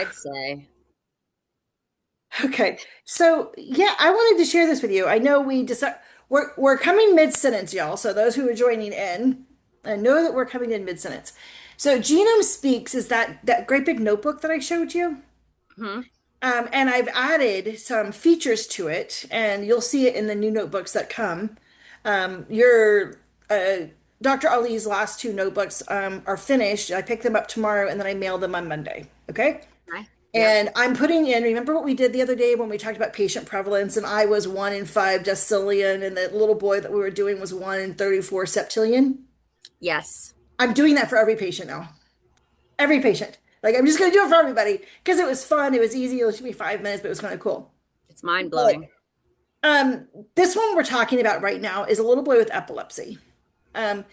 I'd say. Okay. So yeah, I wanted to share this with you. I know we decide we're coming mid-sentence, y'all. So those who are joining in, I know that we're coming in mid-sentence. So Genome Speaks is that great big notebook that I showed you. Hmm. And I've added some features to it, and you'll see it in the new notebooks that come. Your Dr. Ali's last two notebooks are finished. I pick them up tomorrow, and then I mail them on Monday. Okay. Right. Yep. And I'm putting in, remember what we did the other day when we talked about patient prevalence, and I was 1 in 5 decillion, and the little boy that we were doing was 1 in 34 septillion? Yes. I'm doing that for every patient now. Every patient. Like, I'm just going to do it for everybody because it was fun. It was easy. It took me 5 minutes, but it was kind of cool. It's mind But blowing. um, this one we're talking about right now is a little boy with epilepsy. Um,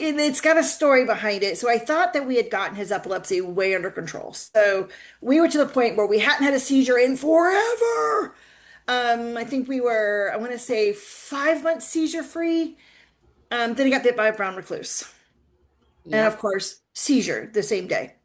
it's got a story behind it. So I thought that we had gotten his epilepsy way under control. So we were to the point where we hadn't had a seizure in forever. I think we were, I want to say 5 months seizure free. Then he got bit by a brown recluse. And of Yep. course, seizure the same day.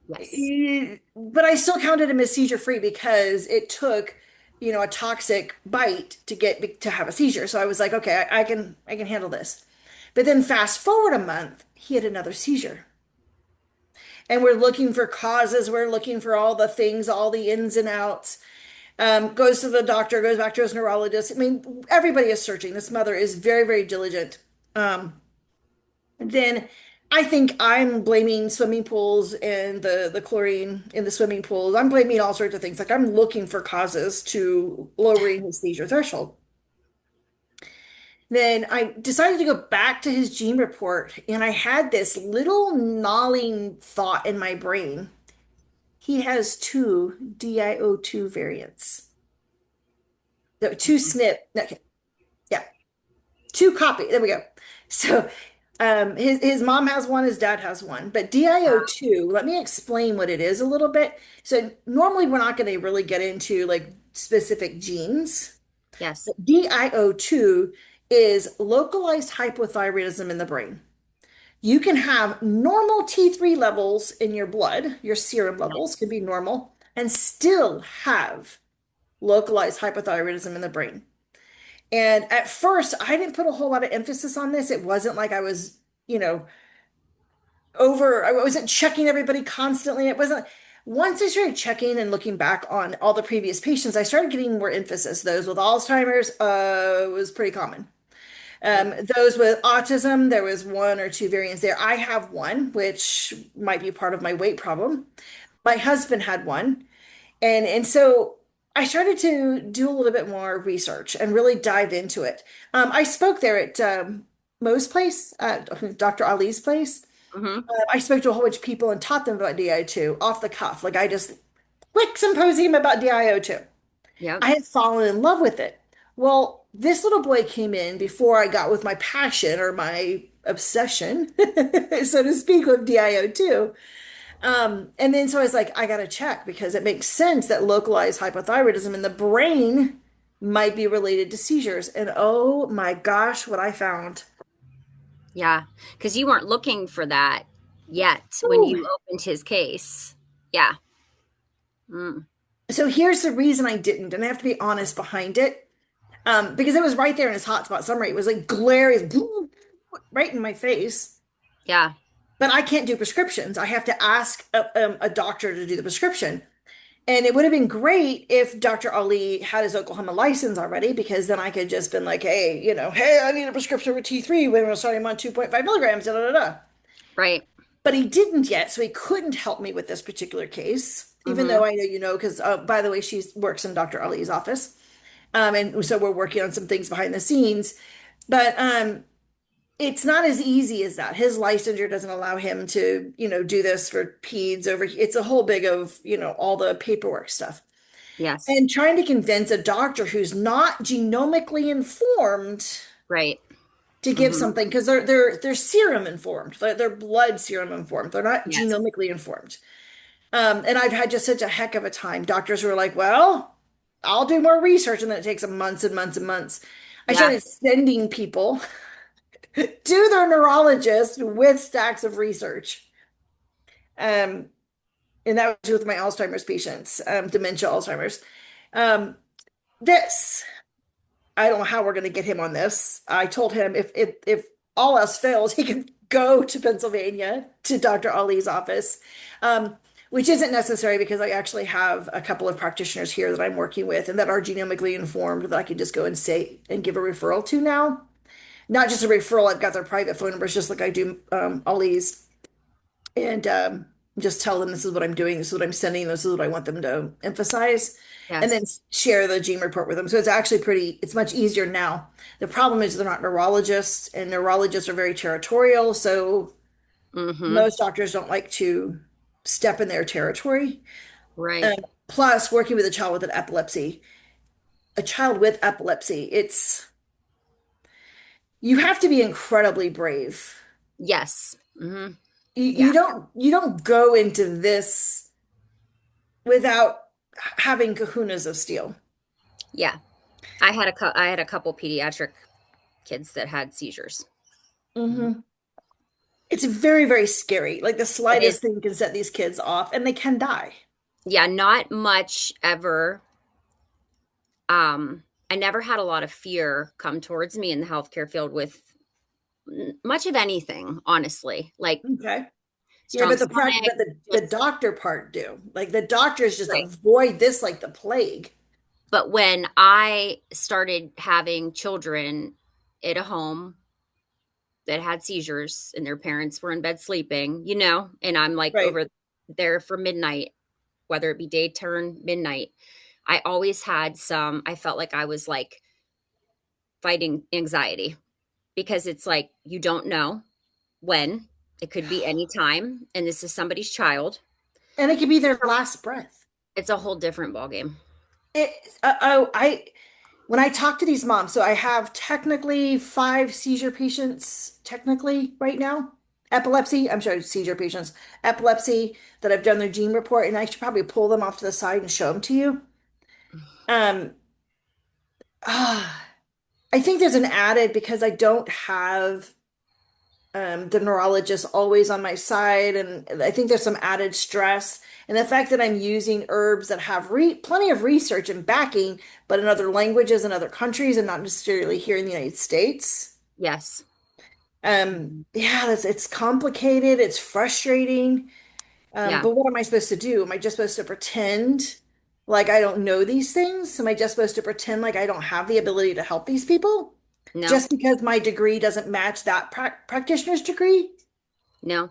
Yes. But I still counted him as seizure free because it took, a toxic bite to get to have a seizure. So I was like, okay, I can handle this. But then fast forward a month, he had another seizure. And we're looking for causes. We're looking for all the things, all the ins and outs. Goes to the doctor, goes back to his neurologist. I mean, everybody is searching. This mother is very, very diligent. Um, then I think I'm blaming swimming pools and the chlorine in the swimming pools. I'm blaming all sorts of things. Like I'm looking for causes to lowering his seizure threshold. Then I decided to go back to his gene report, and I had this little gnawing thought in my brain. He has two DIO2 variants. The two SNP. Okay, yeah, two copy. There we go. So his mom has one, his dad has one. But DIO2, let me explain what it is a little bit. So normally we're not going to really get into like specific genes. Yes. But DIO2 is localized hypothyroidism in the brain. You can have normal T3 levels in your blood, your serum levels can be normal, and still have localized hypothyroidism in the brain. And at first, I didn't put a whole lot of emphasis on this. It wasn't like I was, I wasn't checking everybody constantly. It wasn't, once I started checking and looking back on all the previous patients, I started getting more emphasis. Those with Alzheimer's, was pretty common. Yep. Those with autism, there was one or two variants there. I have one, which might be part of my weight problem. My husband had one. And so I started to do a little bit more research and really dive into it. I spoke there at Mo's place, Dr. Ali's place. Hmm. I spoke to a whole bunch of people and taught them about DIO2 off the cuff. Like I just quick symposium about DIO2. Yep. I had fallen in love with it. Well, this little boy came in before I got with my passion or my obsession, so to speak, with DIO2. And then so I was like, I gotta check because it makes sense that localized hypothyroidism in the brain might be related to seizures. And oh my gosh, what I found. Yeah. Because you weren't looking for that yet when Ooh. you opened his case. Yeah. Mm. So here's the reason I didn't, and I have to be honest behind it. Because it was right there in his hotspot summary. It was like glaring right in my face. Yeah. But I can't do prescriptions. I have to ask a doctor to do the prescription. And it would have been great if Dr. Ali had his Oklahoma license already, because then I could just been like, hey, hey, I need a prescription for T3 when we're starting him on 2.5 milligrams, da da da da. Right. But he didn't yet, so he couldn't help me with this particular case, even Hmm. though I know because by the way, she works in Dr. Ali's office. And so we're working on some things behind the scenes. But it's not as easy as that. His licensure doesn't allow him to, do this for peds over. It's a whole big of, all the paperwork stuff. Yes. And trying to convince a doctor who's not genomically informed Right. to give Hmm. something because they're serum informed, they're blood serum informed. They're not Yes. genomically informed. And I've had just such a heck of a time. Doctors were like, "Well, I'll do more research," and then it takes them months and months and months. I Yeah. started sending people to their neurologist with stacks of research. Um, and that was with my Alzheimer's patients, dementia Alzheimer's. Um, this, I don't know how we're going to get him on this. I told him if all else fails, he can go to Pennsylvania to Dr. Ali's office, um, which isn't necessary because I actually have a couple of practitioners here that I'm working with and that are genomically informed that I can just go and say and give a referral to now. Not just a referral, I've got their private phone numbers, just like I do Ali's, and just tell them this is what I'm doing, this is what I'm sending, this is what I want them to emphasize, and then Yes. share the gene report with them. So it's actually it's much easier now. The problem is they're not neurologists, and neurologists are very territorial, so Mm-hmm. most doctors don't like to step in their territory. Right. Um, Plus, working with a child with epilepsy, you have to be incredibly brave. Yes. Mm-hmm. You Yeah. don't go into this without having kahunas of steel. Yeah. I had a couple pediatric kids that had seizures. Mhm. Hmm. It's very, very scary. Like the It is, slightest thing can set these kids off and they can die. yeah, not much ever. I never had a lot of fear come towards me in the healthcare field with much of anything, honestly. Like Okay. Yeah, strong stomach, but the just doctor part do. Like the doctors just right. avoid this like the plague. But when I started having children at a home that had seizures and their parents were in bed sleeping, and I'm like Right. over there for midnight, whether it be day turn, midnight, I felt like I was like fighting anxiety because it's like you don't know when. It could be any time, and this is somebody's child. And it could be their last breath. It's a whole different ballgame. It, when I talk to these moms, so I have technically five seizure patients, technically right now. Epilepsy, I'm sorry, seizure patients, epilepsy that I've done their gene report, and I should probably pull them off to the side and show them to you. Um, ah, I think there's an added because I don't have the neurologist always on my side, and I think there's some added stress. And the fact that I'm using herbs that have plenty of research and backing, but in other languages and other countries, and not necessarily here in the United States. Yes. Yeah, it's complicated. It's frustrating. Yeah. But what am I supposed to do? Am I just supposed to pretend like I don't know these things? Am I just supposed to pretend like I don't have the ability to help these people No. just because my degree doesn't match that practitioner's degree? No.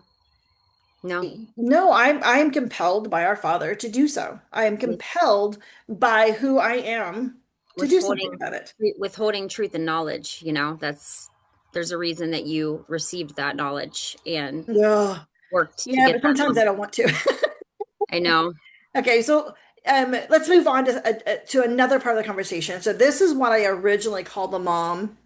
No. No, I'm compelled by our Father to do so. I am With compelled by who I am to do something withholding about it. withholding truth and knowledge, there's a reason that you received that knowledge and Yeah. worked to Yeah, get but that sometimes I knowledge. don't want to. I know. Okay, so let's move on to another part of the conversation. So this is what I originally called the mom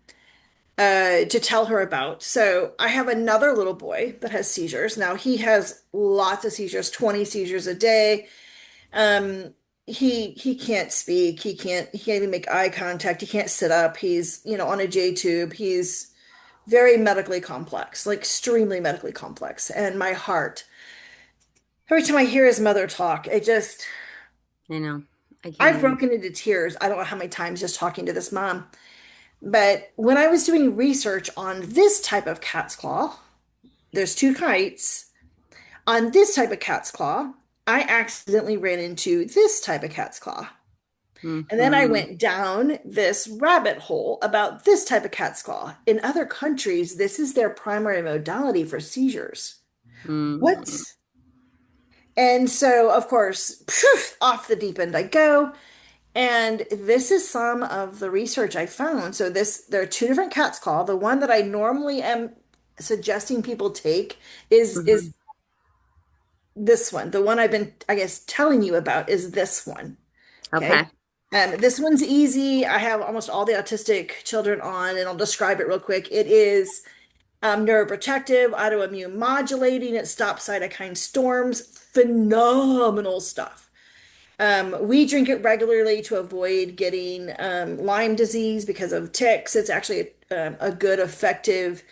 to tell her about. So I have another little boy that has seizures. Now he has lots of seizures, 20 seizures a day. Um, he can't speak. He can't even make eye contact. He can't sit up. He's, on a J tube. He's very medically complex, like extremely medically complex. And my heart, every time I hear his mother talk, I know. I can't I've even. broken into tears. I don't know how many times just talking to this mom. But when I was doing research on this type of cat's claw, there's two kites. On this type of cat's claw, I accidentally ran into this type of cat's claw. And then I Mhm. went down this rabbit hole about this type of cat's claw. In other countries, this is their primary modality for seizures. What? Mhm. And so, of course, phew, off the deep end I go. And this is some of the research I found. So there are two different cat's claw. The one that I normally am suggesting people take is Mhm. this one. The one I've been, I guess, telling you about is this one. Okay. Okay. This one's easy. I have almost all the autistic children on, and I'll describe it real quick. It is neuroprotective, autoimmune modulating. It stops cytokine storms. Phenomenal stuff. We drink it regularly to avoid getting Lyme disease because of ticks. It's actually a good, effective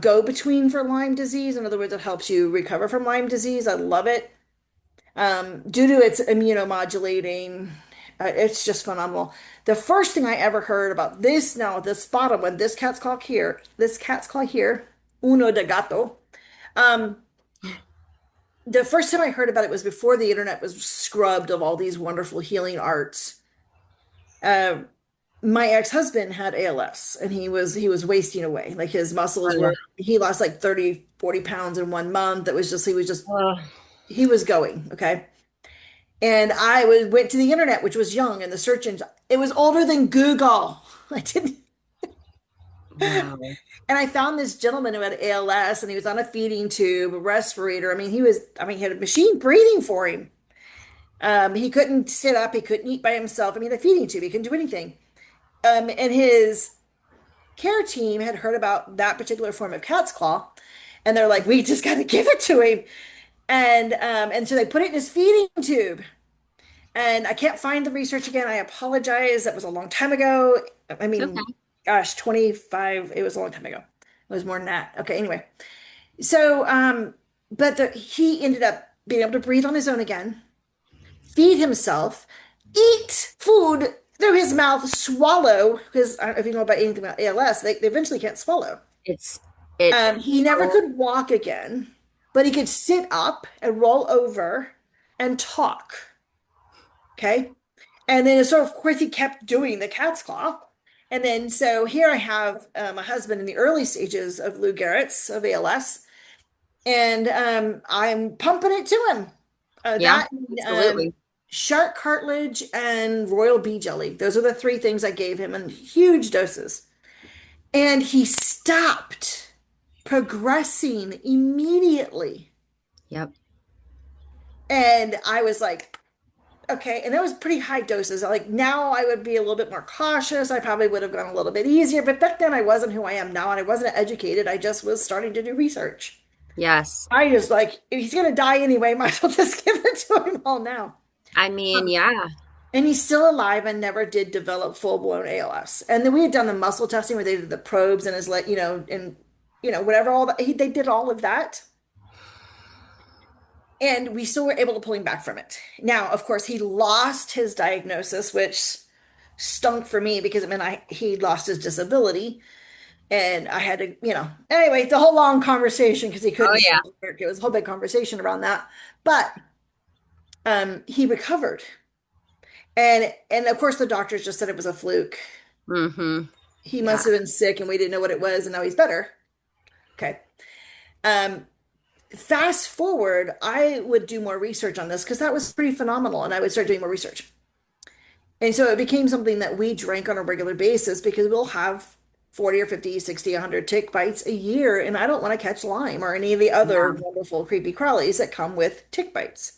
go-between for Lyme disease. In other words, it helps you recover from Lyme disease. I love it. due to its immunomodulating. It's just phenomenal. The first thing I ever heard about this, now this bottom one, this cat's claw here, Uno de Gato. Um, the first time I heard about it was before the internet was scrubbed of all these wonderful healing arts. Uh, my ex-husband had ALS and he was wasting away. Like his muscles Oh, yeah. were, he lost like 30, 40 pounds in 1 month. It was just, Oh, he was going, okay. And went to the internet, which was young, and the search engine, it was older than Google. I didn't, wow. and I found this gentleman who had ALS, and he was on a feeding tube, a respirator. I mean, he had a machine breathing for him. He couldn't sit up, he couldn't eat by himself. I mean, a feeding tube, he couldn't do anything. And his care team had heard about that particular form of cat's claw, and they're like, we just got to give it to him. And so they put it in his feeding tube. And I can't find the research again. I apologize. That was a long time ago. I It's mean, okay. gosh, 25, it was a long time ago. It was more than that. Okay, anyway. So, but he ended up being able to breathe on his own again, feed himself, eat food through his mouth, swallow, because I don't know if you know about anything about ALS, they eventually can't swallow. It's it. He never could walk again, but he could sit up and roll over and talk. Okay. And then so of course he kept doing the cat's claw. And then so here I have my husband in the early stages of Lou Gehrig's of ALS, and I'm pumping it to him. Yeah, That absolutely. shark cartilage and royal bee jelly. Those are the three things I gave him in huge doses. And he stopped progressing immediately. Yep. And I was like, okay, and that was pretty high doses. Like now I would be a little bit more cautious. I probably would have gone a little bit easier, but back then I wasn't who I am now and I wasn't educated. I just was starting to do research. Yes. I just like, if he's gonna die anyway, might as well just give it to him all now. I mean, yeah. And he's still alive and never did develop full-blown ALS. And then we had done the muscle testing where they did the probes and his like, and whatever all that they did all of that. And we still were able to pull him back from it. Now, of course, he lost his diagnosis, which stunk for me because it meant he lost his disability, and I had to, anyway, the whole long conversation because he Oh couldn't yeah. still work. It was a whole big conversation around that, but he recovered, and of course the doctors just said it was a fluke. Mm-hmm. He Yeah. must have been sick, and we didn't know what it was, and now he's better. Okay. Um, Fast forward, I would do more research on this because that was pretty phenomenal, and I would start doing more research. And so it became something that we drank on a regular basis because we'll have 40 or 50, 60, 100 tick bites a year. And I don't want to catch Lyme or any of the other Yeah. wonderful creepy crawlies that come with tick bites.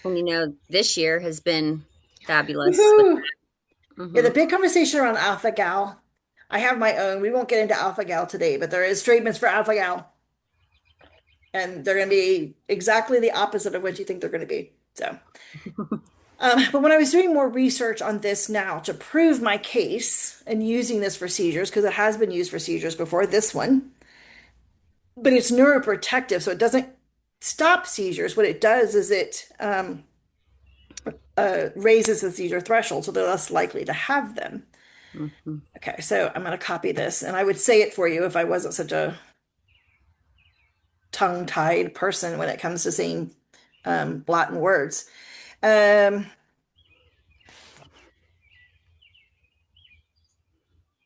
And this year has been fabulous with Woohoo! Yeah, hmm the big conversation around alpha gal. I have my own. We won't get into alpha gal today, but there is treatments for alpha gal, and they're going to be exactly the opposite of what you think they're going to be. So, but when I was doing more research on this now to prove my case and using this for seizures, because it has been used for seizures before, this one, but it's neuroprotective, so it doesn't stop seizures. What it does is it raises the seizure threshold, so they're less likely to have them. hmm Okay, so I'm going to copy this, and I would say it for you if I wasn't such a tongue-tied person when it comes to saying Latin words. Um,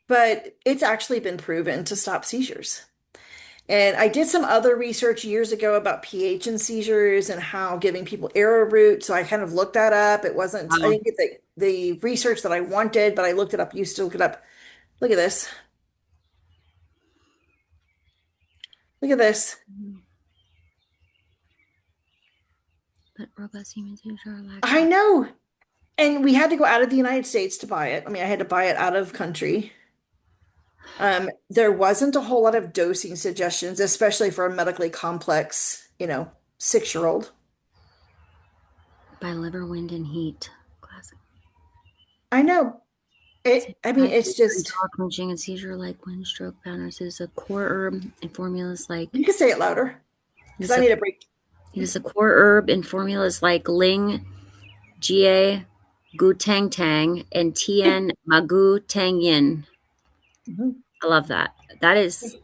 but it's actually been proven to stop seizures. And I did some other research years ago about pH and seizures and how giving people arrowroot. So I kind of looked that up. I Wow. didn't get the research that I wanted, but I looked it up, used to look it up. Look at this. Look at this. But robust human seizures are I lacking. know. And we had to go out of the United States to buy it. I mean, I had to buy it out of country. There wasn't a whole lot of dosing suggestions, especially for a medically complex, 6-year-old. By liver, wind, and heat. Classic. I know. I mean, it's just, Jaw clenching and seizure like wind stroke patterns is a core herb and formulas like you can say it louder because I Zep- need a break. It is a core herb in formulas like Ling Jie Gu Tang Tang and Tian Magu Tang Yin. Mhm. I love that. That is,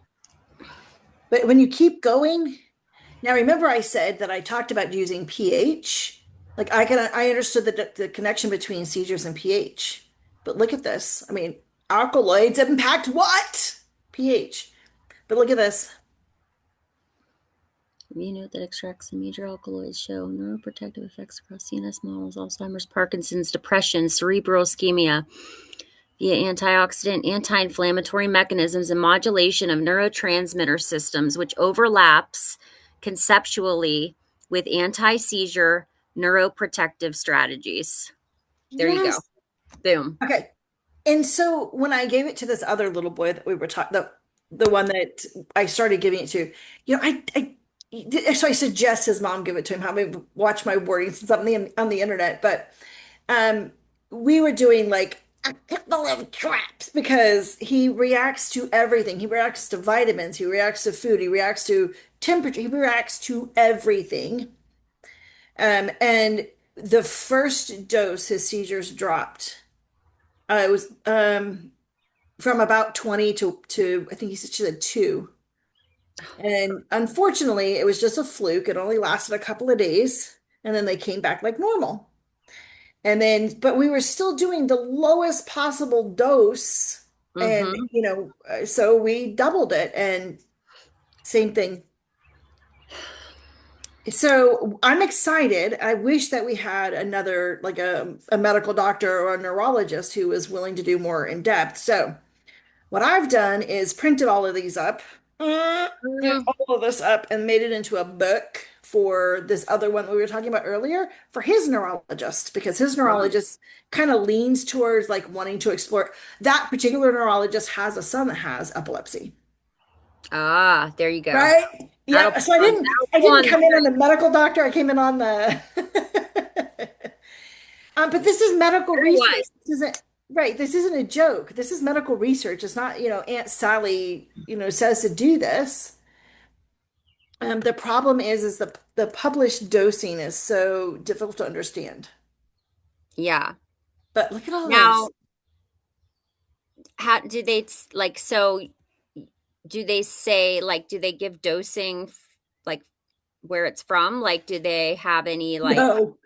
But when you keep going, now remember I said that I talked about using pH. Like I understood the connection between seizures and pH. But look at this. I mean, alkaloids impact what? pH. But look at this. we note that extracts of major alkaloids show neuroprotective effects across CNS models, Alzheimer's, Parkinson's, depression, cerebral ischemia via antioxidant, anti-inflammatory mechanisms, and modulation of neurotransmitter systems, which overlaps conceptually with anti-seizure neuroprotective strategies. There you go. Yes. Boom. Okay. And so when I gave it to this other little boy that we were talking, the one that I started giving it to, so I suggest his mom give it to him. How me watch my wording since I'm on the internet, but um, we were doing like a couple of traps because he reacts to everything. He reacts to vitamins. He reacts to food. He reacts to temperature. He reacts to everything. And the first dose, his seizures dropped. It was from about 20 to I think she said 2. And unfortunately, it was just a fluke. It only lasted a couple of days, and then they came back like normal. And then, but we were still doing the lowest possible dose. And, Mm-hmm. so we doubled it and same thing. So I'm excited. I wish that we had another, like a medical doctor or a neurologist who was willing to do more in depth. So what I've done is printed all of these up, Mm-hmm. all of this up, and made it into a book for this other one that we were talking about earlier for his neurologist, because his neurologist kind of leans towards like wanting to explore. That particular neurologist has a son that has epilepsy, Ah, there you go. right? That'll Yeah. pull So I on, didn't that'll I pull didn't on the come in on the string medical doctor. I came in on the but this is medical very research. wise. This isn't right. This isn't a joke. This is medical research. It's not, Aunt Sally, says to do this. The problem is the published dosing is so difficult to understand. Yeah. But look at all Now, this. how do they like so do they say like do they give dosing like where it's from? Like do they have any like No,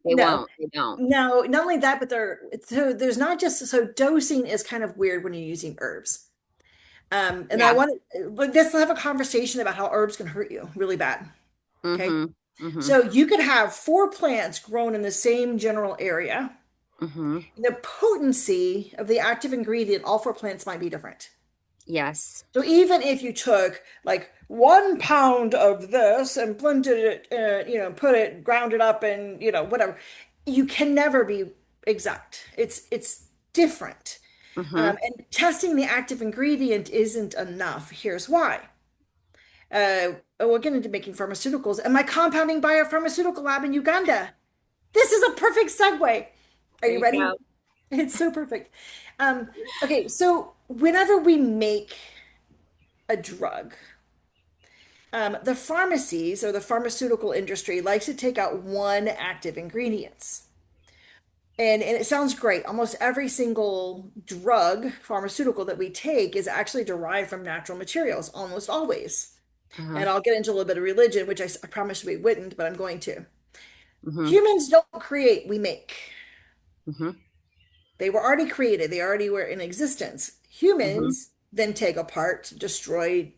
they no, won't, they don't. no. Not only that, but there's not just so dosing is kind of weird when you're using herbs. And I Yeah. want to, but let's have a conversation about how herbs can hurt you really bad. Okay. Mm-hmm. Mm-hmm. So you could have 4 plants grown in the same general area. Mm-hmm. The potency of the active ingredient, all 4 plants might be different. Yes. So even if you took like 1 pound of this and blended it, put it, ground it up and, whatever, you can never be exact. It's different. Mm-hmm. And testing the active ingredient isn't enough. Here's why. We'll get into making pharmaceuticals and my compounding biopharmaceutical lab in Uganda. This is a perfect segue. Are There you you ready? go. It's so perfect. Um, okay, so whenever we make a drug, the pharmacies or the pharmaceutical industry likes to take out one active ingredients. And it sounds great. Almost every single drug, pharmaceutical that we take is actually derived from natural materials, almost always. Uh-huh. And I'll get into a little bit of religion, which I promised we wouldn't, but I'm going to. Mm-hmm. Humans don't create, we make. Mm-hmm. They were already created, they already were in existence. Mm-hmm. Humans then take apart, destroy,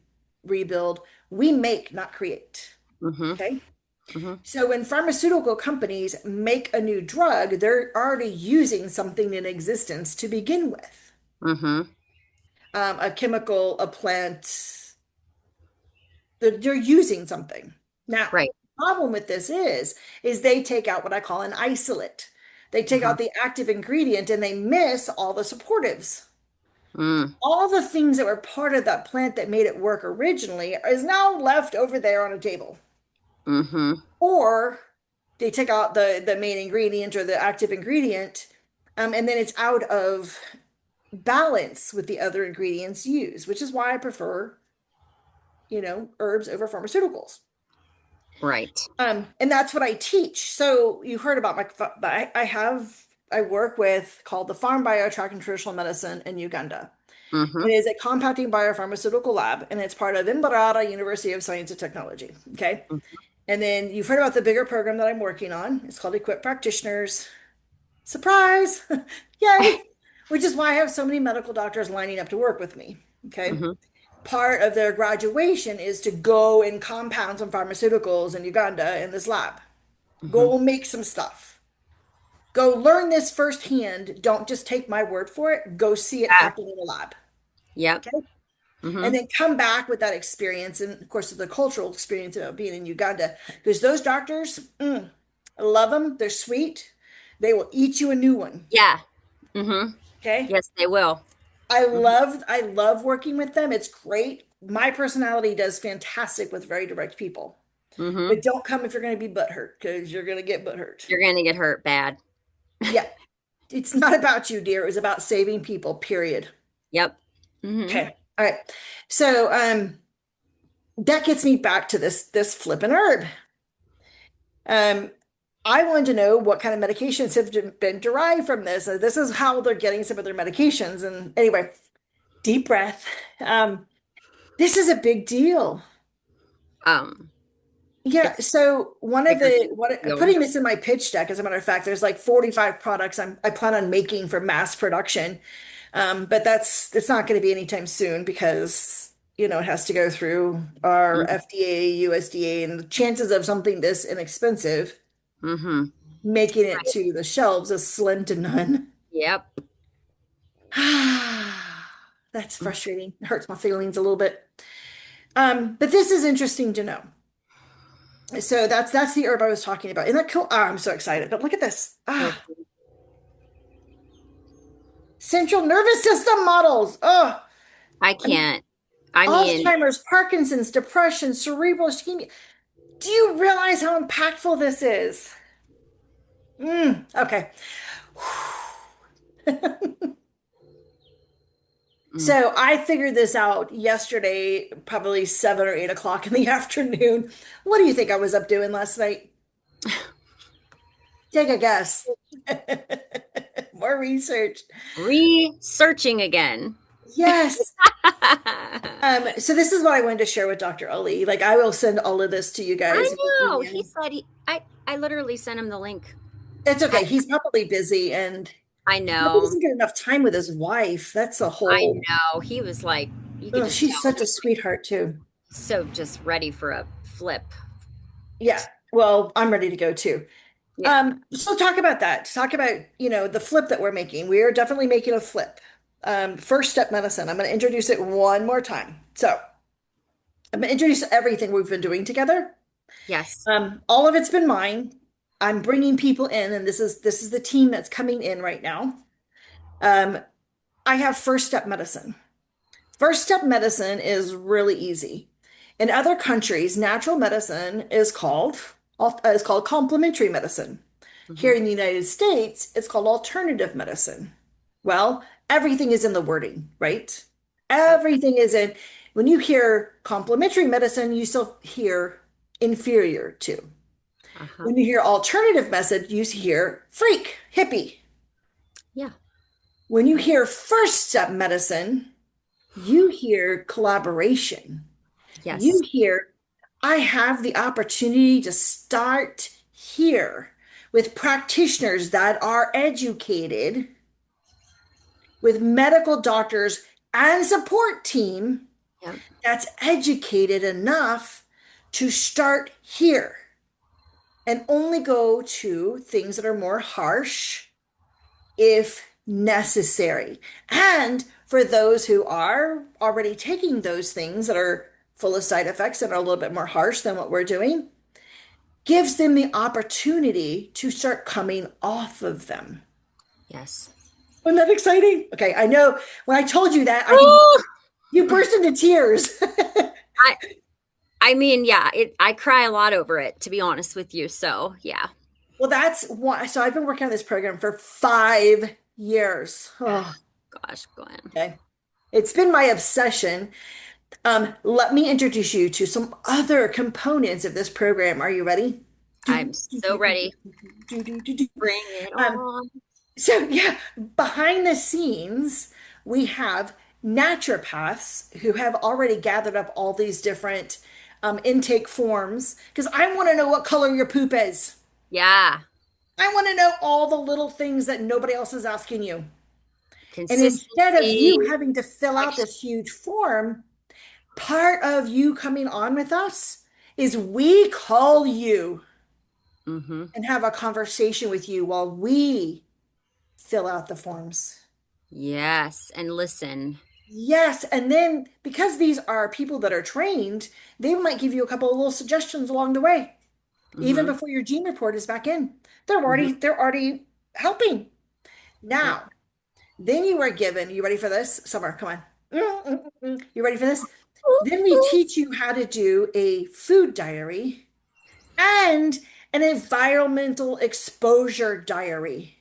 rebuild. We make, not create. Mm-hmm. Okay. Mm-hmm. So when pharmaceutical companies make a new drug, they're already using something in existence to begin with. Mm-hmm. A chemical, a plant, they're using something. Now, Right. the problem with this is they take out what I call an isolate. They take Uh-huh. out the active ingredient and they miss all the supportives. Mm. All the things that were part of that plant that made it work originally is now left over there on a table. Mm-hmm. Or they take out the main ingredient or the active ingredient, and then it's out of balance with the other ingredients used, which is why I prefer, herbs over pharmaceuticals. Right. And that's what I teach. So you heard about I work with called the Farm Biotrack and Traditional Medicine in Uganda. It Mm-hmm. is a compounding biopharmaceutical lab, and it's part of Imbarara University of Science and Technology. Okay. And then you've heard about the bigger program that I'm working on. It's called Equip Practitioners. Surprise! Yay! Which is why I have so many medical doctors lining up to work with me. Okay. Mm-hmm. Part of their graduation is to go and compound some pharmaceuticals in Uganda in this lab. Mm-hmm. Go make some stuff. Go learn this firsthand. Don't just take my word for it. Go see it Yeah. happen in the lab. Yep. Okay. Mm-hmm. And then come back with that experience. And of course, the cultural experience of being in Uganda. Because those doctors, I love them. They're sweet. They will eat you a new one. Yeah. Mm-hmm. Okay. Yes, they will. Mm-hmm. I love working with them. It's great. My personality does fantastic with very direct people. Mm-hmm. But don't come if you're going to be butthurt because you're going to get butthurt. You're gonna get hurt bad. Yeah. It's not about you, dear. It was about saving people, period. Yep. Mm-hmm. Okay. All right. So that gets me back to this flippin' herb. Um, I wanted to know what kind of medications have been derived from this. This is how they're getting some of their medications. And anyway, deep breath. Um, this is a big deal. Um, Yeah, it's so bigger than I'm you. putting this in my pitch deck, as a matter of fact, there's like 45 products I plan on making for mass production. But it's not going to be anytime soon because, it has to go through our Mm-hmm. FDA, USDA, and the chances of something this inexpensive Mm-hmm. making it Right. to the shelves is slim to none. Yep. That's frustrating. It hurts my feelings a little bit. But this is interesting to know. So that's the herb I was talking about. Isn't that cool? Oh, I'm so excited. But look at this. So Central nervous system models. Oh, I I mean, can't. I mean, Alzheimer's, Parkinson's, depression, cerebral ischemia. Do you realize how impactful this is? Okay. mm, So I figured this out yesterday, probably 7 or 8 o'clock in the afternoon. What do you think I was up doing last night? Take a guess. More research. researching again. Yes. So this is what I wanted to share with Dr. Ali. Like I will send all of this to you I guys via know. He email. said I literally sent him the link. It's I, okay. He's probably busy and I probably know. doesn't get enough time with his wife. That's a I whole, know. He was like, you could oh, just she's tell such he a was like sweetheart too. so just ready for a flip. Yeah. Well, I'm ready to go too. Yeah. So talk about that. Talk about, the flip that we're making. We are definitely making a flip. First step medicine. I'm going to introduce it one more time. So I'm going to introduce everything we've been doing together. Yes. All of it's been mine. I'm bringing people in, and this is the team that's coming in right now. Um, I have first step medicine. First step medicine is really easy. In other countries, natural medicine is called complementary medicine. Hmm. Here in the United States, it's called alternative medicine. Well, everything is in the wording, right? Yep. Everything is in. When you hear complementary medicine, you still hear inferior to. Uh-huh. When you hear alternative medicine, you hear freak, hippie. Yeah. When you hear first step medicine, you hear collaboration. You Yes. hear, I have the opportunity to start here with practitioners that are educated, with medical doctors and support team Yep. that's educated enough to start here and only go to things that are more harsh if necessary. And for those who are already taking those things that are full of side effects and are a little bit more harsh than what we're doing, gives them the opportunity to start coming off of them. Yes. Wasn't that exciting? Okay, I know when I told you that, Ooh! you burst into tears. I I mean, yeah, I cry a lot over it, to be honest with you. So yeah. Well, that's why. So I've been working on this program for 5 years. Oh, Gosh, Glenn. okay. It's been my obsession. Let me introduce you to some other components of this program. Are you ready? I'm Do, do, so do, do, ready. do, do, do, do. Bring it Um, on. so yeah, behind the scenes, we have naturopaths who have already gathered up all these different intake forms because I want to know what color your poop is. Yeah. I want to know all the little things that nobody else is asking you. And instead of Consistency. you having to fill out Text- this huge form, part of you coming on with us is we call you Mhm. and have a conversation with you while we fill out the forms. Yes. And listen. Yes, and then because these are people that are trained, they might give you a couple of little suggestions along the way, even Mhm. before your gene report is back in. Mhm. They're already helping. Yep. Now, then you are given, you ready for this? Summer, come on. You ready for this? Then we teach you how to do a food diary and an environmental exposure diary.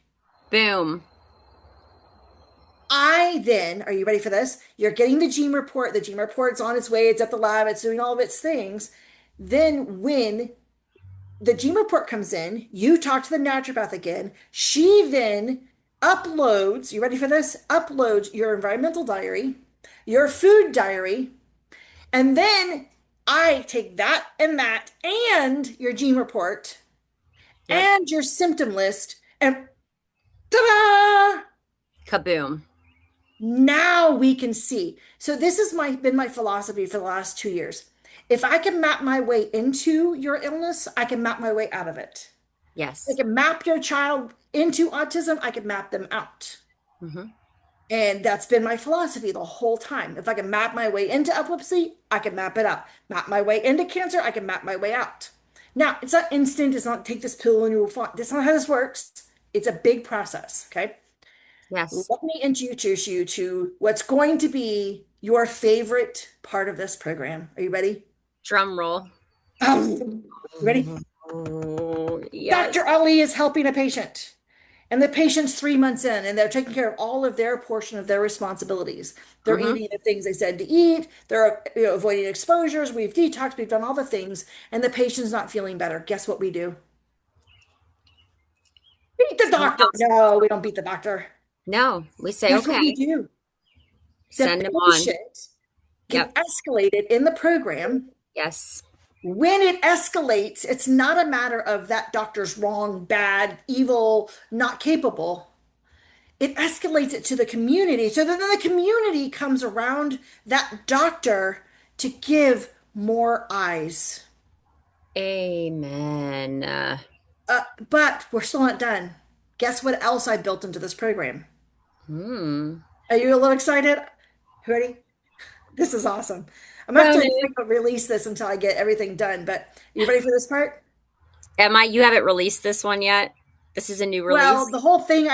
Boom. I then, are you ready for this? You're getting the gene report. The gene report's on its way. It's at the lab. It's doing all of its things. Then, when the gene report comes in, you talk to the naturopath again. She then uploads, you ready for this? Uploads your environmental diary, your food diary, and then I take that and your gene report Yep. and your symptom list and ta-da! Kaboom. Now we can see. So this has been my philosophy for the last 2 years. If I can map my way into your illness, I can map my way out of it. I Yes. can map your child into autism, I can map them out. Mhm. And that's been my philosophy the whole time. If I can map my way into epilepsy, I can map it out. Map my way into cancer, I can map my way out. Now, it's not instant, it's not take this pill and you'll find. That's not how this works. It's a big process, okay? Yes. Let me introduce you to what's going to be your favorite part of this program. Are you ready? Drum roll. You ready? Oh, yes. Dr. Ali is helping a patient, and the patient's 3 months in, and they're taking care of all of their portion of their responsibilities. They're Mhm. eating the things they said to eat. They're avoiding exposures. We've detoxed. We've done all the things, and the patient's not feeling better. Guess what we do? Beat the Someone doctor. else. No, we don't beat the doctor. No, we say, Guess what we okay, do? The send him on. patient get Yep. escalated in the program. Yes. When it escalates, it's not a matter of that doctor's wrong, bad, evil, not capable. It escalates it to the community. So then the community comes around that doctor to give more eyes. Amen. But we're still not done. Guess what else I built into this program? Hmm. Are you a little excited? Ready? This is awesome. I'm gonna have to Brownie. release this until I get everything done. But you ready for this part? Am I, you haven't released this one yet? This is a new Well, release? the whole thing,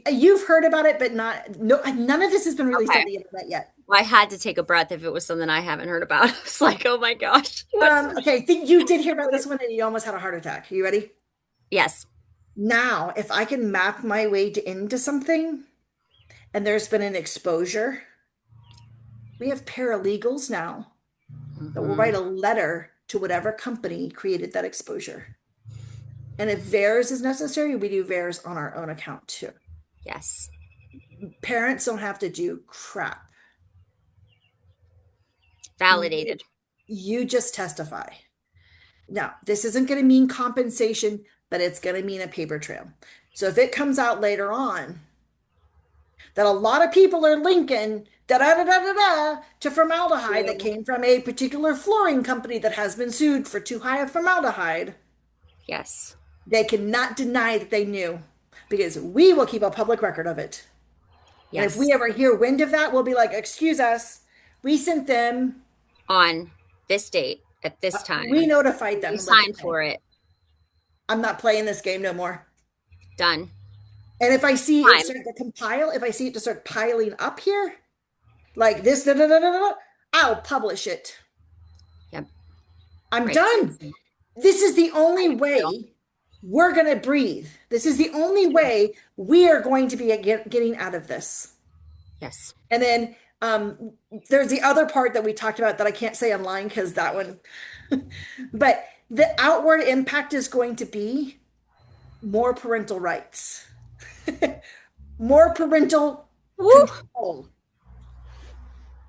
you've heard about it, but not, no, none of this has been released on Okay. the internet yet. Well, I had to take a breath if it was something I haven't heard about. I was like, oh my gosh, what's Okay, I think you did hear about this one and you almost had a heart attack. You ready? Yes. Now, if I can map my way into something and there's been an exposure, we have paralegals now that will Hmm. write a letter to whatever company created that exposure. And if VAERS is necessary, we do VAERS on our own account too. Yes. Parents don't have to do crap. You, Validated. you just testify. Now, this isn't going to mean compensation, but it's going to mean a paper trail. So if it comes out later on that a lot of people are linking da da da da da da to formaldehyde that Yeah. came from a particular flooring company that has been sued for too high of formaldehyde, Yes. they cannot deny that they knew because we will keep a public record of it. And if we Yes. ever hear wind of that, we'll be like, excuse us, we sent them, On this date at this we time. notified them You and let them signed know. for it. I'm not playing this game no more. Done. And if I see it Time. start to compile, if I see it to start piling up here, like this, da, da, da, da, da, I'll publish it. Yep. I'm Right. done. This is the only I feel. way we're going to breathe. This is the only way we are going to be getting out of this. Yes. And then Um, there's the other part that we talked about that I can't say online because that one, but the outward impact is going to be more parental rights, more parental Woo! control,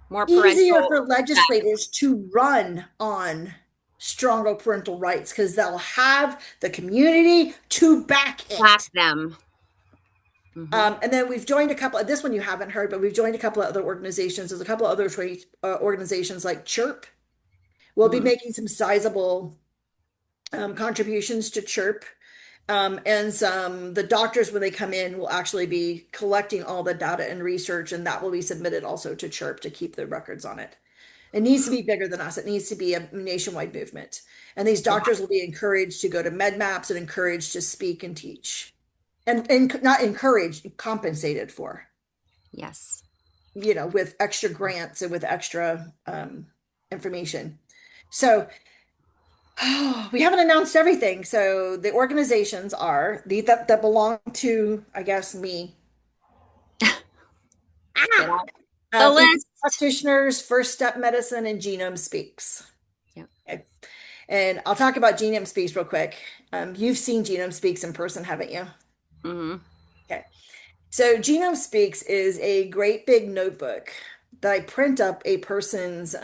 More easier parental for legislators to run on stronger parental rights because they'll have the community to back back it. them. Hmm. And then we've joined a couple of this one you haven't heard, but we've joined a couple of other organizations. There's a couple of other organizations like Chirp. We'll be Hmm. making some sizable contributions to Chirp. And some the doctors when they come in will actually be collecting all the data and research, and that will be submitted also to Chirp to keep the records on it. It needs to be bigger than us. It needs to be a nationwide movement. And these Yeah. doctors will be encouraged to go to med maps and encouraged to speak and teach. And not encouraged, compensated for, Yes. with extra grants and with extra information. So we haven't announced everything. So the organizations are the that belong to, I guess, me. Get Ah! out the Equine list. practitioners, First Step Medicine, and Genome Speaks. Yep. Okay. And I'll talk about Genome Speaks real quick. You've seen Genome Speaks in person, haven't you? Hmm. Okay. So Genome Speaks is a great big notebook that I print up a person's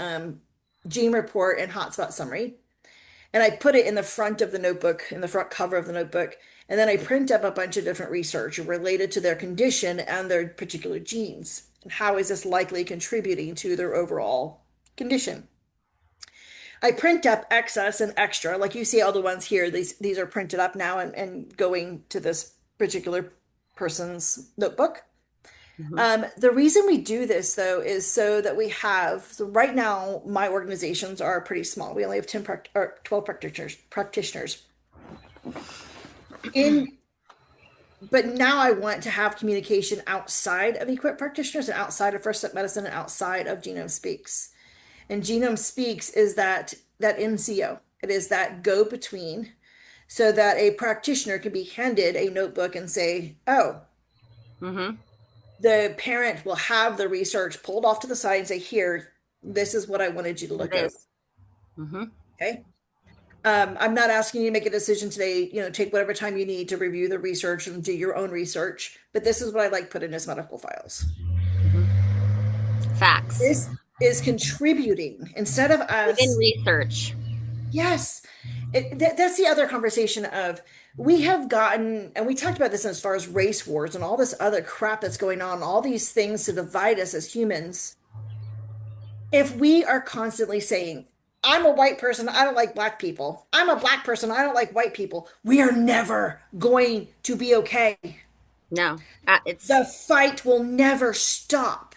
gene report and hotspot summary. And I put it in the front of the notebook, in the front cover of the notebook. And then I print up a bunch of different research related to their condition and their particular genes. And how is this likely contributing to their overall condition? I print up excess and extra, like you see all the ones here. These are printed up now and going to this particular person's notebook. Hmm. The reason we do this though is so that we have, so right now my organizations are pretty small. We only have 10 or 12 practitioners in, but now I want to have communication outside of equip practitioners and outside of First Step Medicine and outside of Genome Speaks. And Genome Speaks is that NCO. It is that go between so that a practitioner can be handed a notebook and say, "Oh, Hmm. the parent will have the research pulled off to the side and say, here, this is what I wanted you to It look over." is. Hmm. Okay. I'm not asking you to make a decision today, take whatever time you need to review the research and do your own research, but this is what I like put in as medical files. Hmm. Facts. This is contributing instead of Within us. research. Yes. That's the other conversation of we have gotten, and we talked about this as far as race wars and all this other crap that's going on, all these things to divide us as humans. If we are constantly saying, I'm a white person, I don't like black people. I'm a black person, I don't like white people. We are never going to be okay. No, it's The fight will never stop.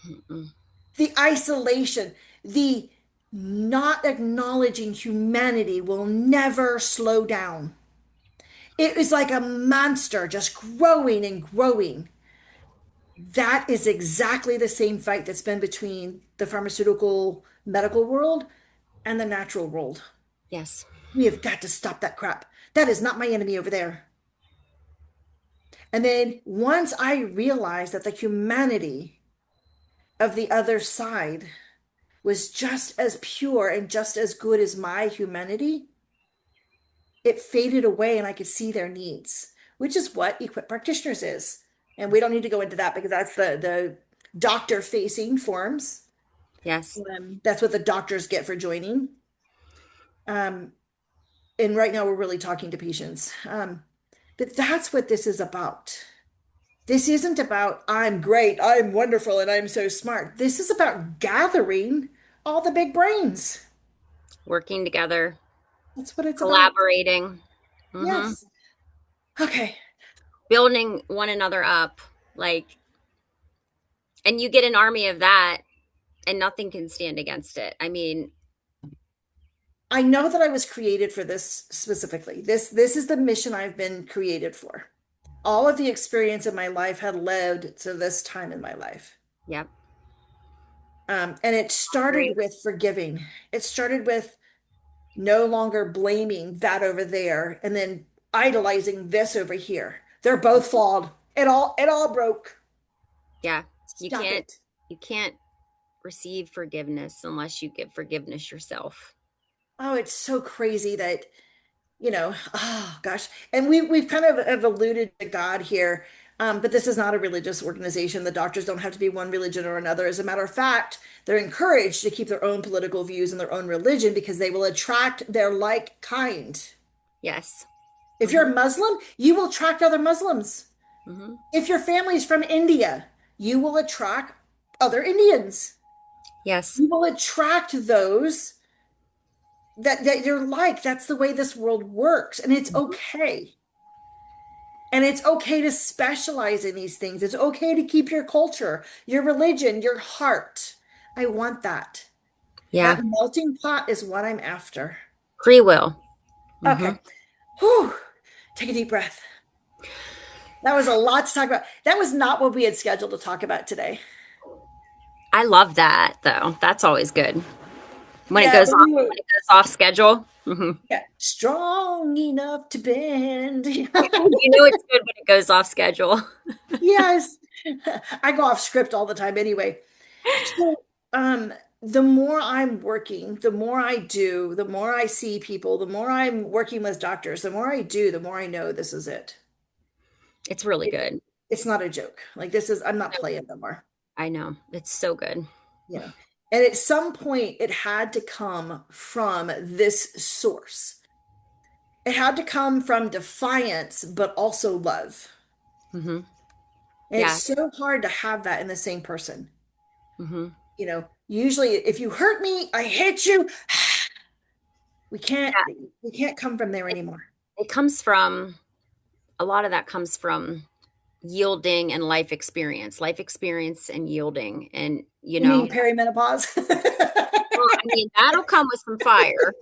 mm-mm. The isolation, the not acknowledging humanity will never slow down. It is like a monster just growing and growing. That is exactly the same fight that's been between the pharmaceutical medical world and the natural world. Yes. We have got to stop that crap. That is not my enemy over there. And then once I realized that the humanity of the other side was just as pure and just as good as my humanity, it faded away and I could see their needs, which is what Equip Practitioners is. And we don't need to go into that because that's the doctor facing forms. Yes. That's what the doctors get for joining. Um, and right now we're really talking to patients. But that's what this is about. This isn't about, I'm great, I'm wonderful, and I'm so smart. This is about gathering all the big brains. Working together, That's what it's about. collaborating, hmm Yes. Okay. building one another up. Like, and you get an army of that, and nothing can stand against it. I mean, I know that I was created for this specifically. This is the mission I've been created for. All of the experience in my life had led to this time in my life. yep. And it Agree. started with forgiving. It started with no longer blaming that over there and then idolizing this over here. They're both flawed. It all broke. Yeah. You Stop can't it. you can't receive forgiveness unless you give forgiveness yourself. Oh, it's so crazy that, oh gosh. And we've kind of have alluded to God here, but this is not a religious organization. The doctors don't have to be one religion or another. As a matter of fact, they're encouraged to keep their own political views and their own religion because they will attract their like kind. Yes. If Hmm. you're a Muslim, you will attract other Muslims. Hmm. If your family's from India, you will attract other Indians. Yes. You will attract those that you're like. That's the way this world works, and it's Mhm. okay. And it's okay to specialize in these things. It's okay to keep your culture, your religion, your heart. I want that. Yeah. That melting pot is what I'm after. Free will. Hmm. Okay. Whew. Take a deep breath. That was a lot to talk about. That was not what we had scheduled to talk about today. I love that though. That's always good when it Yeah, goes but off when it goes off schedule. Hmm. yeah, strong enough to bend. You know it's good when it goes off schedule. Yes. I go off script all the time anyway. So, the more I'm working, the more I do, the more I see people, the more I'm working with doctors, the more I do, the more I know this is it. It's really It good. it's not a joke. Like this is, I'm not playing no more, I know. It's so good. you know. And at some point, it had to come from this source. It had to come from defiance, but also love. Hmm. And it's Yeah. so hard to have that in the same person. Hmm. Usually if you hurt me, I hate you. We can't Yeah. we can't come from there It, anymore. it comes from a lot of that comes from yielding and life experience and yielding. And, You mean perimenopause? well, I mean, that'll come with some fire.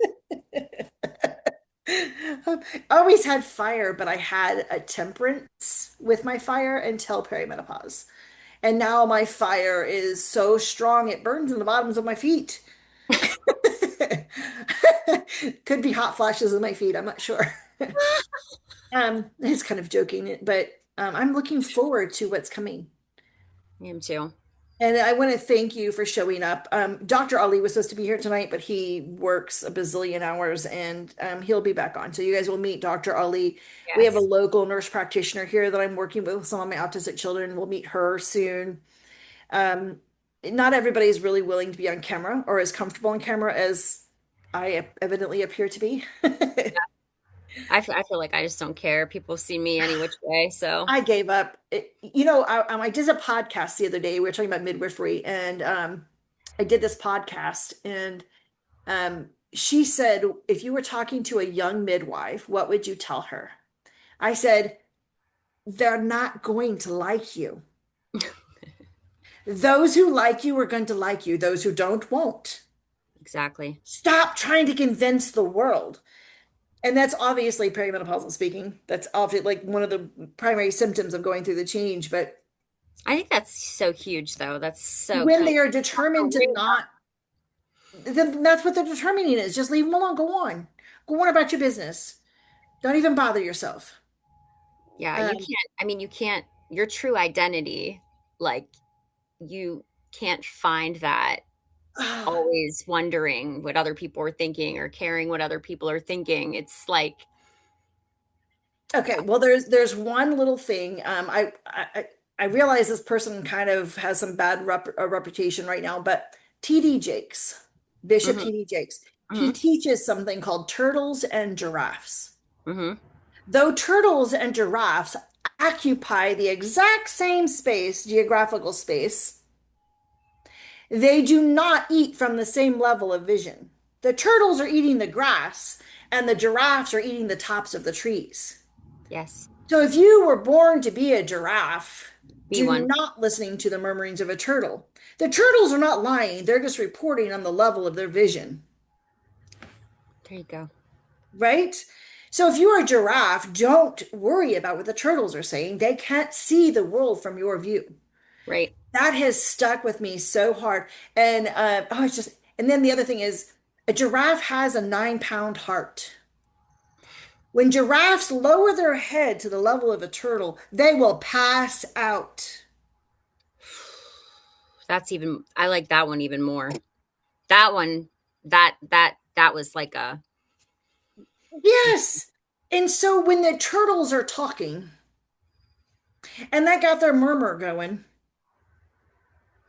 I always had fire, but I had a temperance with my fire until perimenopause. And now my fire is so strong it burns in the bottoms of my feet. Could be hot flashes of my feet, I'm not sure. It's kind of joking, but I'm looking forward to what's coming. I am too. And I want to thank you for showing up. Dr. Ali was supposed to be here tonight, but he works a bazillion hours and he'll be back on. So you guys will meet Dr. Ali. We have a Yes. local nurse practitioner here that I'm working with some of my autistic children. We'll meet her soon. Um, Not everybody is really willing to be on camera or as comfortable on camera as I evidently appear to be. I feel like I just don't care. People see me any which way. So, I gave up. I did a podcast the other day. We were talking about midwifery, and I did this podcast, and she said, if you were talking to a young midwife, what would you tell her? I said, they're not going to like you. Those who like you are going to like you. Those who don't won't. exactly. Stop trying to convince the world. And that's obviously perimenopausal speaking. That's obviously like one of the primary symptoms of going through the change. But I think that's so huge, though. That's so when kind they are of determined to real. not, then that's what they're determining is just leave them alone. Go on. Go on about your business. Don't even bother yourself. Yeah, you Um, can't, I mean, you can't, your true identity, like, you can't find that always wondering what other people are thinking or caring what other people are thinking. It's like, okay, well, there's one little thing. I realize this person kind of has some bad reputation right now, but TD Jakes, Bishop hmm. TD Jakes, he Hmm. teaches something called turtles and giraffes. Hmm. Though turtles and giraffes occupy the exact same space, geographical space, they do not eat from the same level of vision. The turtles are eating the grass, and the giraffes are eating the tops of the trees. Yes, So if you were born to be a giraffe, be do one. not listening to the murmurings of a turtle. The turtles are not lying, they're just reporting on the level of their vision, There you go. right? So if you're a giraffe, don't worry about what the turtles are saying. They can't see the world from your view. Right. That has stuck with me so hard. And it's just, and then the other thing is a giraffe has a 9 pound heart. When giraffes lower their head to the level of a turtle, they will pass out. That's even I like that one even more. That one that was like a Yes. And so when the turtles are talking, and that got their murmur going,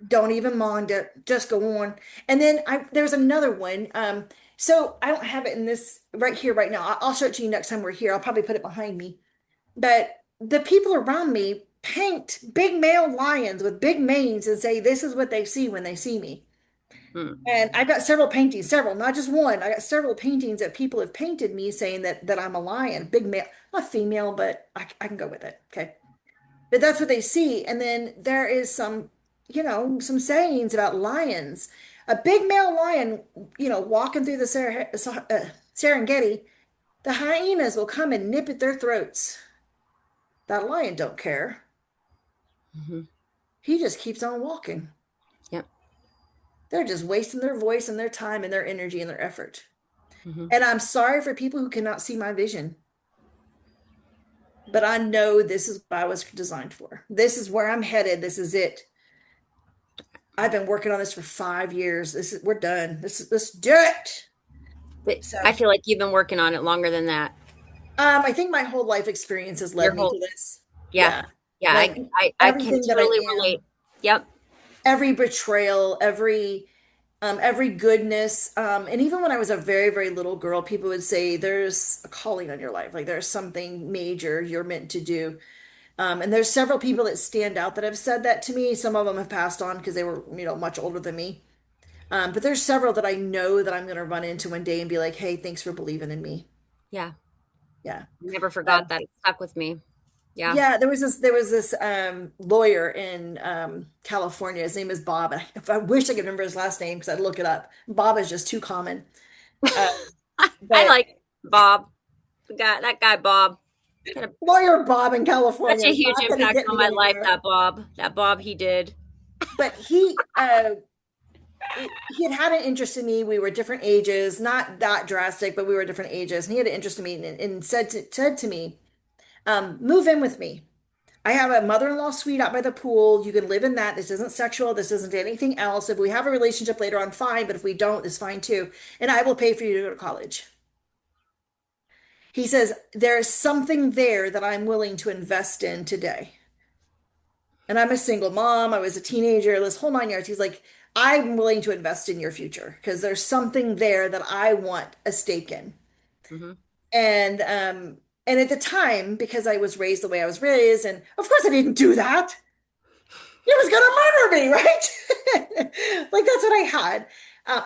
don't even mind it, just go on. And then there's another one. So I don't have it in this right here right now. I'll show it to you next time we're here. I'll probably put it behind me. But the people around me paint big male lions with big manes and say this is what they see when they see me. hmm, And I've got several paintings, several, not just one. I got several paintings that people have painted me saying that I'm a lion, big male, not female, but I can go with it. Okay. But that's what they see. And then there is some, some sayings about lions. A big male lion, walking through the Serengeti, the hyenas will come and nip at their throats. That lion don't care. hmm, He just keeps on walking. yep. They're just wasting their voice and their time and their energy and their effort. Hmm. And I'm sorry for people who cannot see my vision, but I know this is what I was designed for. This is where I'm headed. This is it. I've been working on this for 5 years. We're done. Let's do it. But So, I feel like you've been working on it longer than that. I think my whole life experience has Your led me whole to this. yeah. Yeah. Yeah, Like I can everything that I totally am, relate. Yep. every betrayal, every goodness. And even when I was a very, very little girl, people would say there's a calling on your life. Like there's something major you're meant to do. And there's several people that stand out that have said that to me. Some of them have passed on because they were, much older than me. But there's several that I know that I'm going to run into one day and be like, hey, thanks for believing in me. Yeah. Yeah. Never Um, forgot that. It stuck with me. Yeah. yeah, there was this lawyer in California. His name is Bob. I wish I could remember his last name because I'd look it up. Bob is just too common. Uh, I but like Bob. That guy Bob. Had lawyer Bob in such California a is huge not going to impact get on me my life, anywhere. that Bob. That Bob he did. But he had had an interest in me. We were different ages, not that drastic, but we were different ages. And he had an interest in me and said to me, move in with me. I have a mother-in-law suite out by the pool. You can live in that. This isn't sexual. This isn't anything else. If we have a relationship later on, fine. But if we don't, it's fine too. And I will pay for you to go to college. He says, there is something there that I'm willing to invest in today. And I'm a single mom. I was a teenager, this whole 9 years. He's like, I'm willing to invest in your future because there's something there that I want a stake in. Hmm. And at the time, because I was raised the way I was raised, and of course I didn't do that. He was gonna murder me, right? Like that's what I had.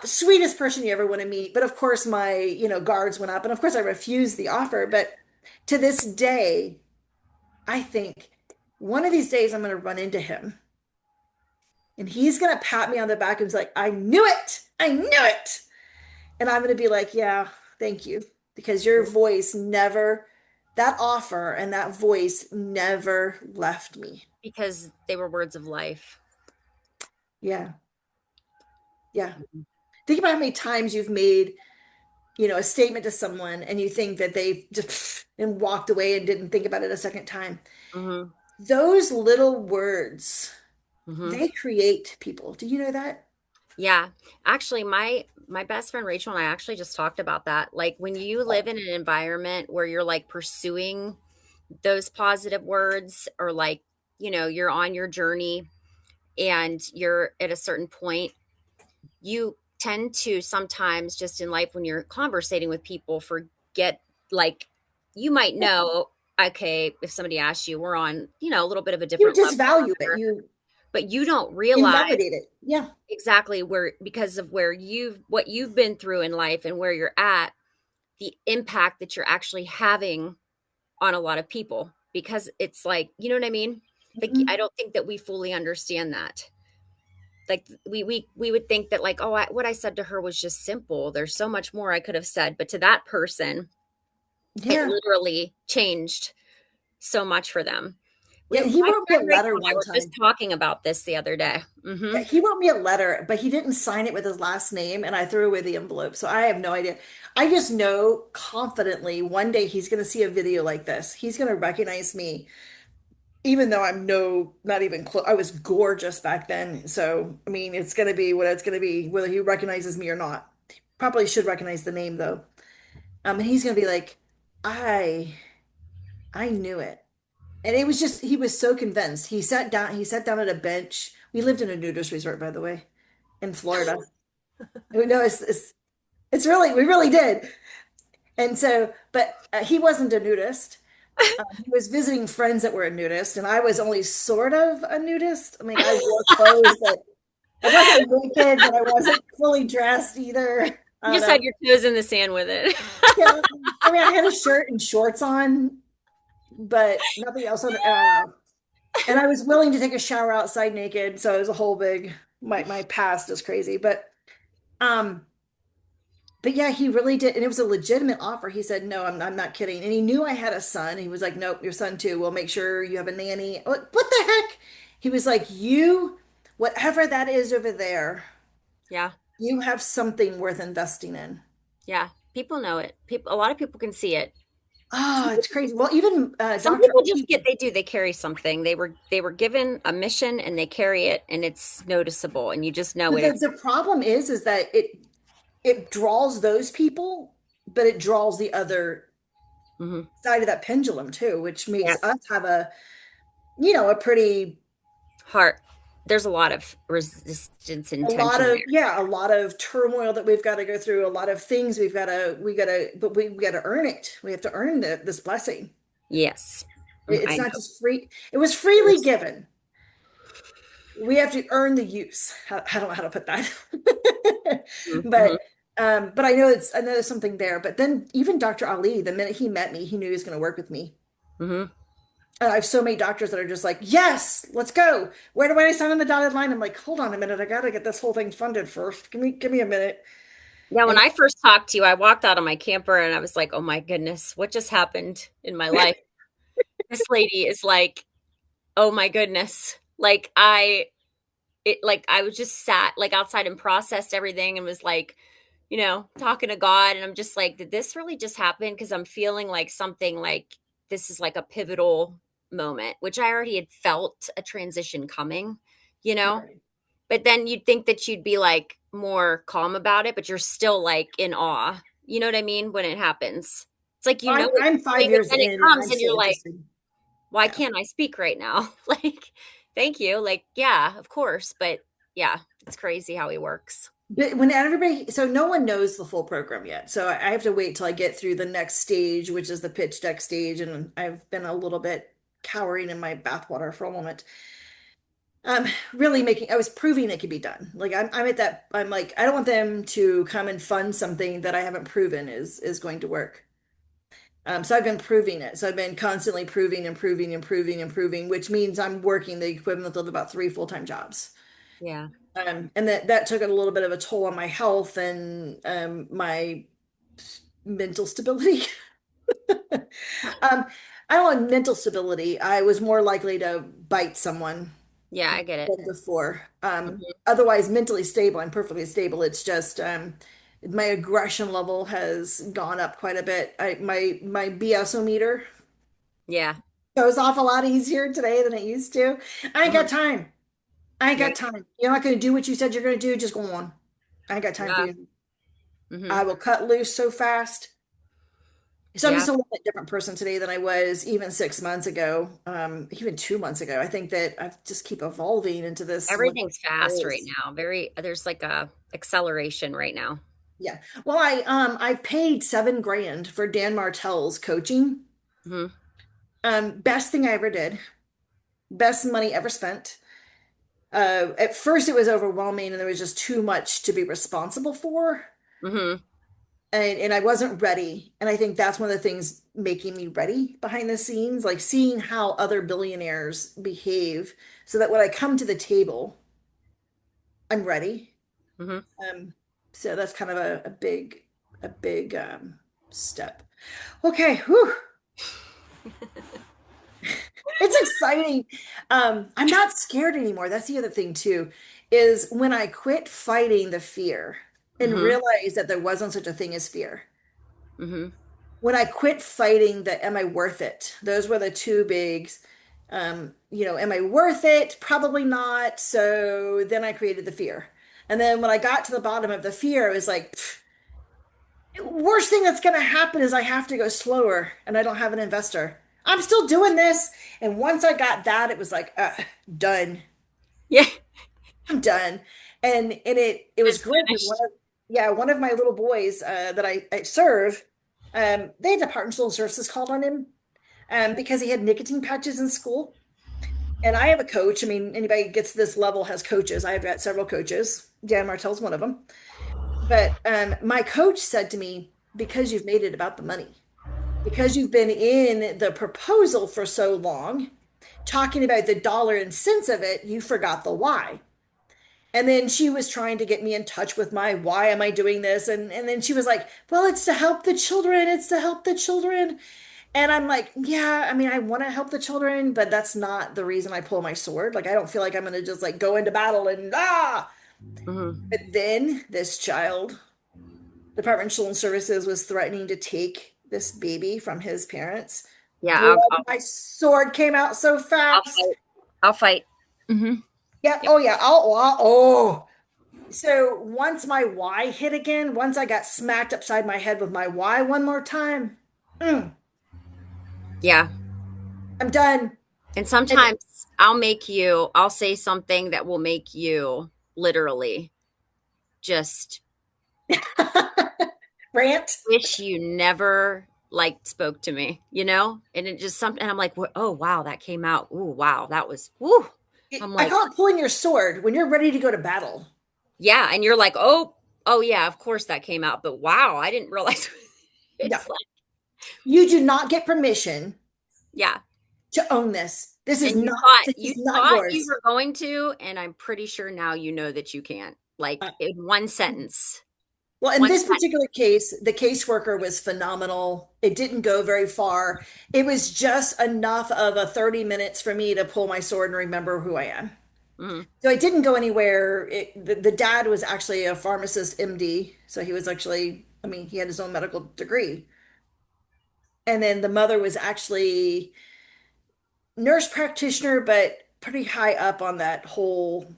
Sweetest person you ever want to meet, but of course my, guards went up, and of course I refused the offer. But to this day, I think one of these days I'm gonna run into him, and he's gonna pat me on the back and be like, "I knew it, I knew it," and I'm gonna be like, "Yeah, thank you," because your voice never, that offer and that voice never left me. Because they were words of life. Yeah, yeah. Think about how many times you've made, a statement to someone and you think that they just and walked away and didn't think about it a second time. Hmm. Those little words, Hmm. they create people. Do you know that? Yeah. Actually, my best friend Rachel and I actually just talked about that. Like when you live in an environment where you're like pursuing those positive words or like, you're on your journey and you're at a certain point, you tend to sometimes just in life when you're conversating with people forget like you might know okay if somebody asks you we're on a little bit of a You different level disvalue it. together, You but you don't realize invalidate it. Yeah. exactly where because of where you've been through in life and where you're at, the impact that you're actually having on a lot of people because it's like you know what I mean, like I Mhm. don't think that we fully understand that. Like we would think that like what I said to her was just simple, there's so much more I could have said, but to that person it Yeah. literally changed so much for them. Yeah. He My wrote me a friend letter Rachel and I one were just time. talking about this the other day. Yeah, he wrote me a letter, but he didn't sign it with his last name, and I threw away the envelope. So I have no idea. I just know confidently one day he's going to see a video like this. He's going to recognize me even though I'm no, not even close, I was gorgeous back then. So, I mean, it's going to be what it's going to be, whether he recognizes me or not. Probably should recognize the name though. And he's going to be like, I, I knew it. And it was just, he was so convinced. He sat down at a bench. We lived in a nudist resort, by the way, in Florida. No, it's really, we really did. And so, but he wasn't a nudist. He was visiting friends that were a nudist, and I was only sort of a nudist. I mean, I wore clothes that I wasn't naked, but I wasn't fully dressed either. I You don't just know. had your toes in the sand with it. Yeah, I mean, I had a shirt and shorts on, but nothing else on. I don't know. And I was willing to take a shower outside naked, so it was a whole big. My past is crazy, um, but yeah, he really did, and it was a legitimate offer. He said, "No, I'm not kidding." And he knew I had a son. He was like, "Nope, your son too. We'll make sure you have a nanny." What the heck? He was like, "You, whatever that is over there, Yeah. you have something worth investing in." Yeah. People know it. People, a lot of people can see it. Oh, it's crazy. Well, even Some Dr. people just get, they do, they carry something. They were given a mission and they carry it and it's noticeable and you just know But it. It's the problem is that it draws those people, but it draws the other mhm. side of that pendulum too, which Yeah. makes us have a pretty Heart. There's a lot of resistance and a lot tension of there. yeah, a lot of turmoil that we've got to go through, a lot of things but we got to earn it. We have to earn this blessing. Yes. It's I not know. just free. It was freely given. We have to earn the use. I don't know how to put that. Mm-hmm. But I know there's something there. But then even Dr. Ali, the minute he met me, he knew he was going to work with me. Hmm. And I have so many doctors that are just like, yes, let's go. Where do I sign on the dotted line? I'm like, hold on a minute, I gotta get this whole thing funded first. Give me a minute. Yeah, when And I first talked to you, I walked out of my camper and I was like, oh my goodness, what just happened in my life? This lady is like, oh my goodness. Like I was just sat like outside and processed everything and was like, talking to God. And I'm just like, did this really just happen? Because I'm feeling like something like this is like a pivotal moment, which I already had felt a transition coming, you know? right. But then you'd think that you'd be like more calm about it, but you're still like in awe. You know what I mean? When it happens, it's like it's I'm five coming, but years then it in and comes I'm and still you're like, interested. why Yeah. can't I speak right now? Like, thank you. Like, yeah, of course. But yeah, it's crazy how he works. But when everybody, so no one knows the full program yet. So I have to wait till I get through the next stage, which is the pitch deck stage. And I've been a little bit cowering in my bathwater for a moment. Really I was proving it could be done. Like I'm at that, I'm like, I don't want them to come and fund something that I haven't proven is going to work. So I've been proving it. So I've been constantly proving, improving, improving, improving, which means I'm working the equivalent of about three full-time jobs. Yeah. And that took a little bit of a toll on my health and my mental stability. Um, I don't know, mental stability. I was more likely to bite someone Yeah, I get it. than before. Mhm. Otherwise, mentally stable. I'm perfectly stable. It's just my aggression level has gone up quite a bit. My BS-o-meter Yeah. goes off a lot easier today than it used to. I ain't got Mhm. time. I ain't Yeah. got time. You're not going to do what you said you're going to do. Just go on. I ain't got time for Yeah. you. Hmm. I will cut loose so fast. So I'm Yeah. just a little bit different person today than I was even 6 months ago, even 2 months ago. I think that I just keep evolving into this. What Everything's fast right is. now. There's like a acceleration right now. Yeah. Well, I paid 7 grand for Dan Martell's coaching. Hmm. Best thing I ever did. Best money ever spent. At first it was overwhelming and there was just too much to be responsible for. Hmm. And I wasn't ready. And I think that's one of the things making me ready behind the scenes, like seeing how other billionaires behave so that when I come to the table, I'm ready. Hmm. Um, so that's kind of a big step. Okay, whew. It's exciting. I'm not scared anymore. That's the other thing too, is when I quit fighting the fear and Hmm. realized that there wasn't such a thing as fear. Hmm. When I quit fighting the am I worth it? Those were the two bigs. Am I worth it? Probably not. So then I created the fear. And then when I got to the bottom of the fear, I was like, worst thing that's going to happen is I have to go slower and I don't have an investor. I'm still doing this. And once I got that, it was like, done. Yeah. I'm done. And it was Just great because finished. one of my little boys that I serve, they had Department of Services called on him because he had nicotine patches in school. And I have a coach. I mean, anybody who gets to this level has coaches. I've got several coaches. Dan Martell's one of them. But my coach said to me, because you've made it about the money, because you've been in the proposal for so long, talking about the dollar and cents of it, you forgot the why. And then she was trying to get me in touch with my why am I doing this? And then she was like, well, it's to help the children. It's to help the children. And I'm like, yeah, I mean, I want to help the children, but that's not the reason I pull my sword. Like, I don't feel like I'm going to just like go into battle and ah. Mhm. But then this child, Department of Children's Services was threatening to take this baby from his parents. Yeah, Boy, my sword came out so I'll fast. fight. I'll fight. Hmm. Yeah. Yep. Oh, yeah. Oh. So once my why hit again, once I got smacked upside my head with my why one more time, mm, Yeah. I'm done. And And sometimes I'll say something that will make you literally just rant. wish you never like spoke to me, you know? And it just something, and I'm like, oh, wow, that came out. Oh, wow, that was, woo. I'm I like, call it pulling your sword when you're ready to go to battle. yeah. And you're like, oh, yeah, of course that came out. But wow, I didn't realize. No, It's like, you do not get permission yeah. to own this. And This you is not thought you yours. were going to, and I'm pretty sure now you know that you can't. Like in one sentence. Well, in One this sentence. particular case, the caseworker was phenomenal. It didn't go very far. It was just enough of a 30 minutes for me to pull my sword and remember who I am. Mhm. So it didn't go anywhere. The dad was actually a pharmacist, MD. So he was actually, I mean, he had his own medical degree. And then the mother was actually nurse practitioner, but pretty high up on that whole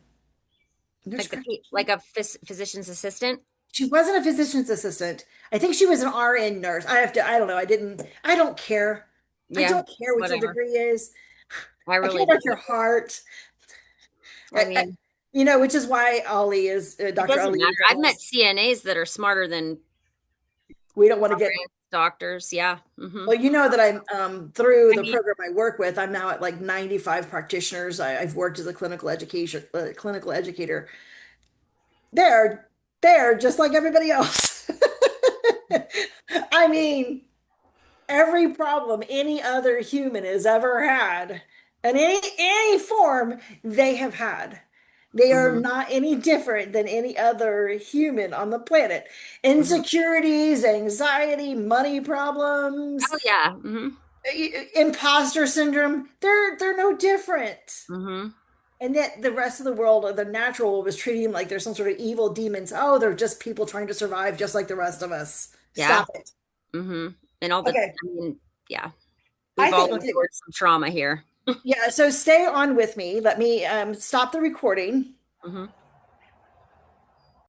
nurse Like practitioner. like a physician's assistant. She wasn't a physician's assistant. I think she was an RN nurse. I don't know. I don't care. I Yeah, don't care what your whatever. degree is. I I care really about your don't. heart. I mean, Which is why Ali is it Dr. doesn't Ali matter. is I've met almost, CNAs that are smarter than we don't want to get, RNs, doctors. Yeah. Hmm. well, you know that I'm through I the mean, program I work with, I'm now at like 95 practitioners. I've worked as a clinical educator. They're they're just like everybody else. I mean, every problem any other human has ever had, and any form they have had. They are hmm, not any different than any other human on the planet. hmm. Insecurities, anxiety, money problems, Oh yeah. Hmm. imposter syndrome, they're no different. Hmm. And yet the rest of the world or the natural world was treating them like they're some sort of evil demons. Oh, they're just people trying to survive just like the rest of us. Yeah. Stop it. Hmm. And all the, Okay. I mean, yeah, I we've all think, okay, endured some trauma here. yeah, so stay on with me. Let me stop the recording. Hmm.